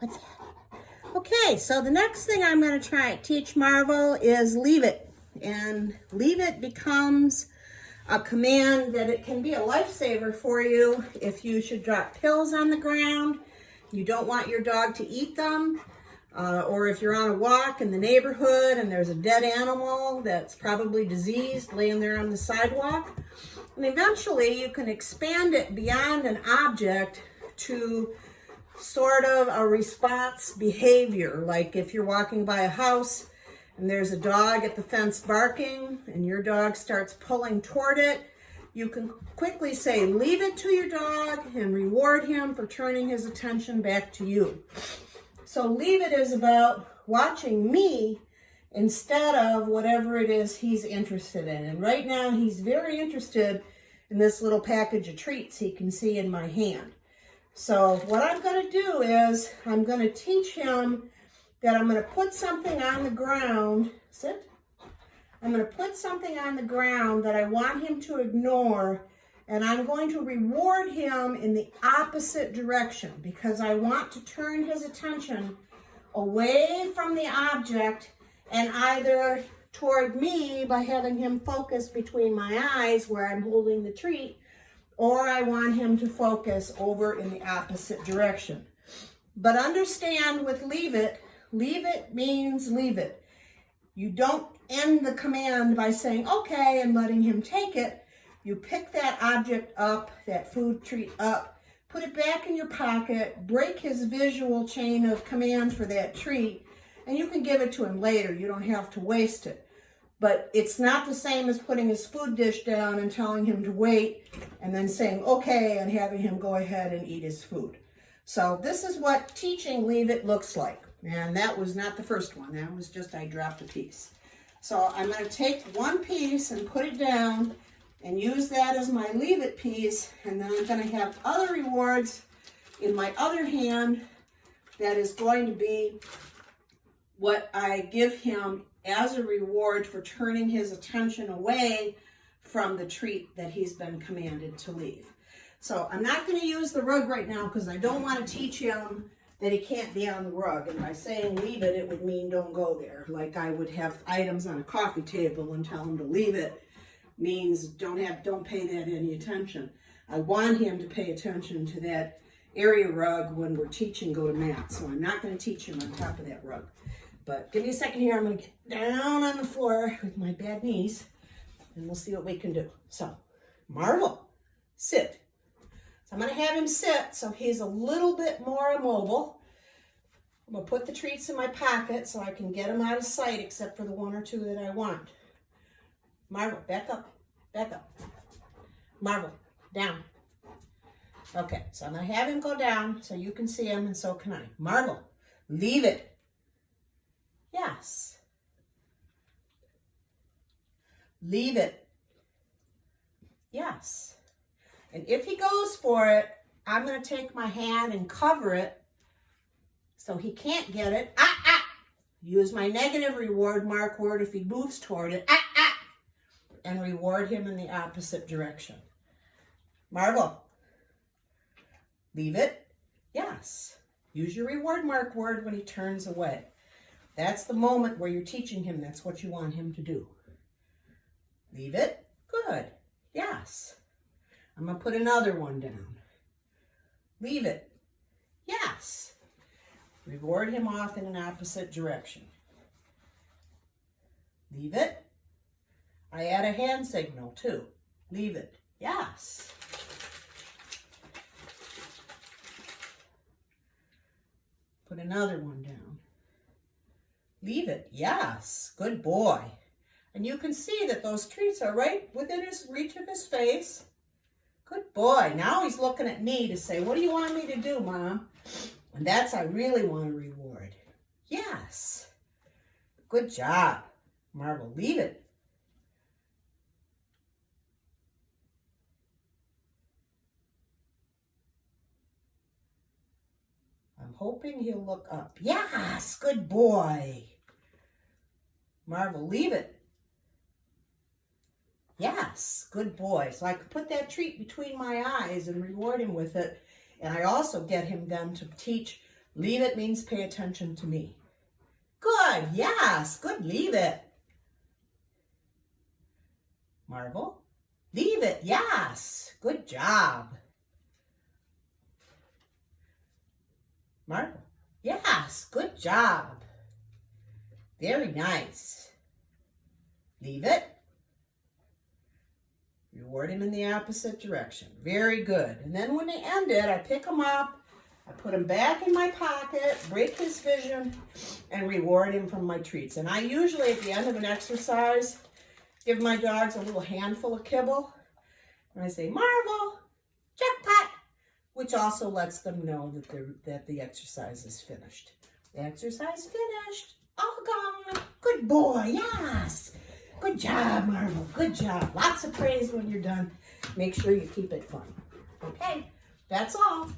What's that? Okay, so the next thing I'm going to teach Marvel is leave it. And leave it becomes a command that it can be a lifesaver for you if you should drop pills on the ground, you don't want your dog to eat them, or if you're on a walk in the neighborhood and there's a dead animal that's probably diseased laying there on the sidewalk. And eventually you can expand it beyond an object to sort of a response behavior. Like if you're walking by a house and there's a dog at the fence barking and your dog starts pulling toward it, you can quickly say, leave it to your dog and reward him for turning his attention back to you. So leave it is about watching me instead of whatever it is he's interested in. And right now he's very interested in this little package of treats he can see in my hand. So what I'm going to do is I'm going to teach him that I'm going to put something on the ground. Sit. I'm going to put something on the ground that I want him to ignore, and I'm going to reward him in the opposite direction because I want to turn his attention away from the object and either toward me by having him focus between my eyes where I'm holding the treat, or I want him to focus over in the opposite direction. But understand with leave it means leave it. You don't end the command by saying, okay, and letting him take it. You pick that object up, that food treat up, put it back in your pocket, break his visual chain of command for that treat, and you can give it to him later. You don't have to waste it. But it's not the same as putting his food dish down and telling him to wait and then saying, okay, and having him go ahead and eat his food. So this is what teaching leave it looks like. And that was not the first one. That was just I dropped a piece. So I'm going to take one piece and put it down and use that as my leave it piece. And then I'm going to have other rewards in my other hand that is going to be what I give him as a reward for turning his attention away from the treat that he's been commanded to leave. So I'm not going to use the rug right now because I don't want to teach him that he can't be on the rug. And by saying leave it, it would mean don't go there. Like I would have items on a coffee table and tell him to leave it means don't pay that any attention. I want him to pay attention to that area rug when we're teaching go to mat. So I'm not going to teach him on top of that rug. But give me a second here. I'm going to get down on the floor with my bad knees and we'll see what we can do. So Marvel, sit. So I'm going to have him sit so he's a little bit more immobile. I'm going to put the treats in my pocket so I can get him out of sight except for the one or two that I want. Marvel, back up, back up. Marvel, down. Okay, so I'm going to have him go down so you can see him and so can I. Marvel, leave it. Yes. Leave it. Yes. And if he goes for it, I'm going to take my hand and cover it so he can't get it. Use my negative reward mark word if he moves toward it. And reward him in the opposite direction. Marvel. Leave it. Yes. Use your reward mark word when he turns away. That's the moment where you're teaching him that's what you want him to do. Leave it. Good. Yes. I'm going to put another one down. Leave it. Yes. Reward him off in an opposite direction. Leave it. I add a hand signal too. Leave it. Yes. Put another one down. Leave it. Yes. Good boy. And you can see that those treats are right within his reach of his face. Good boy. Now he's looking at me to say, what do you want me to do, Mom? And that's I really want a reward. Yes. Good job. Marvel, leave it. I'm hoping he'll look up. Yes. Good boy. Marvel, leave it. Yes, good boy. So I could put that treat between my eyes and reward him with it. And I also get him then to teach Leave it means pay attention to me. Good, yes, good, leave it. Marvel, leave it, yes, good job. Marvel, yes, good job. Very nice. Leave it. Reward him in the opposite direction. Very good. And then when they end it, I pick him up, I put him back in my pocket, break his vision, and reward him from my treats. And I usually, at the end of an exercise, give my dogs a little handful of kibble. And I say, Marvel, jackpot, which also lets them know that the exercise is finished. The exercise finished. All gone. Good boy, yes. Good job, Marvel. Good job. Lots of praise when you're done. Make sure you keep it fun. Okay, that's all.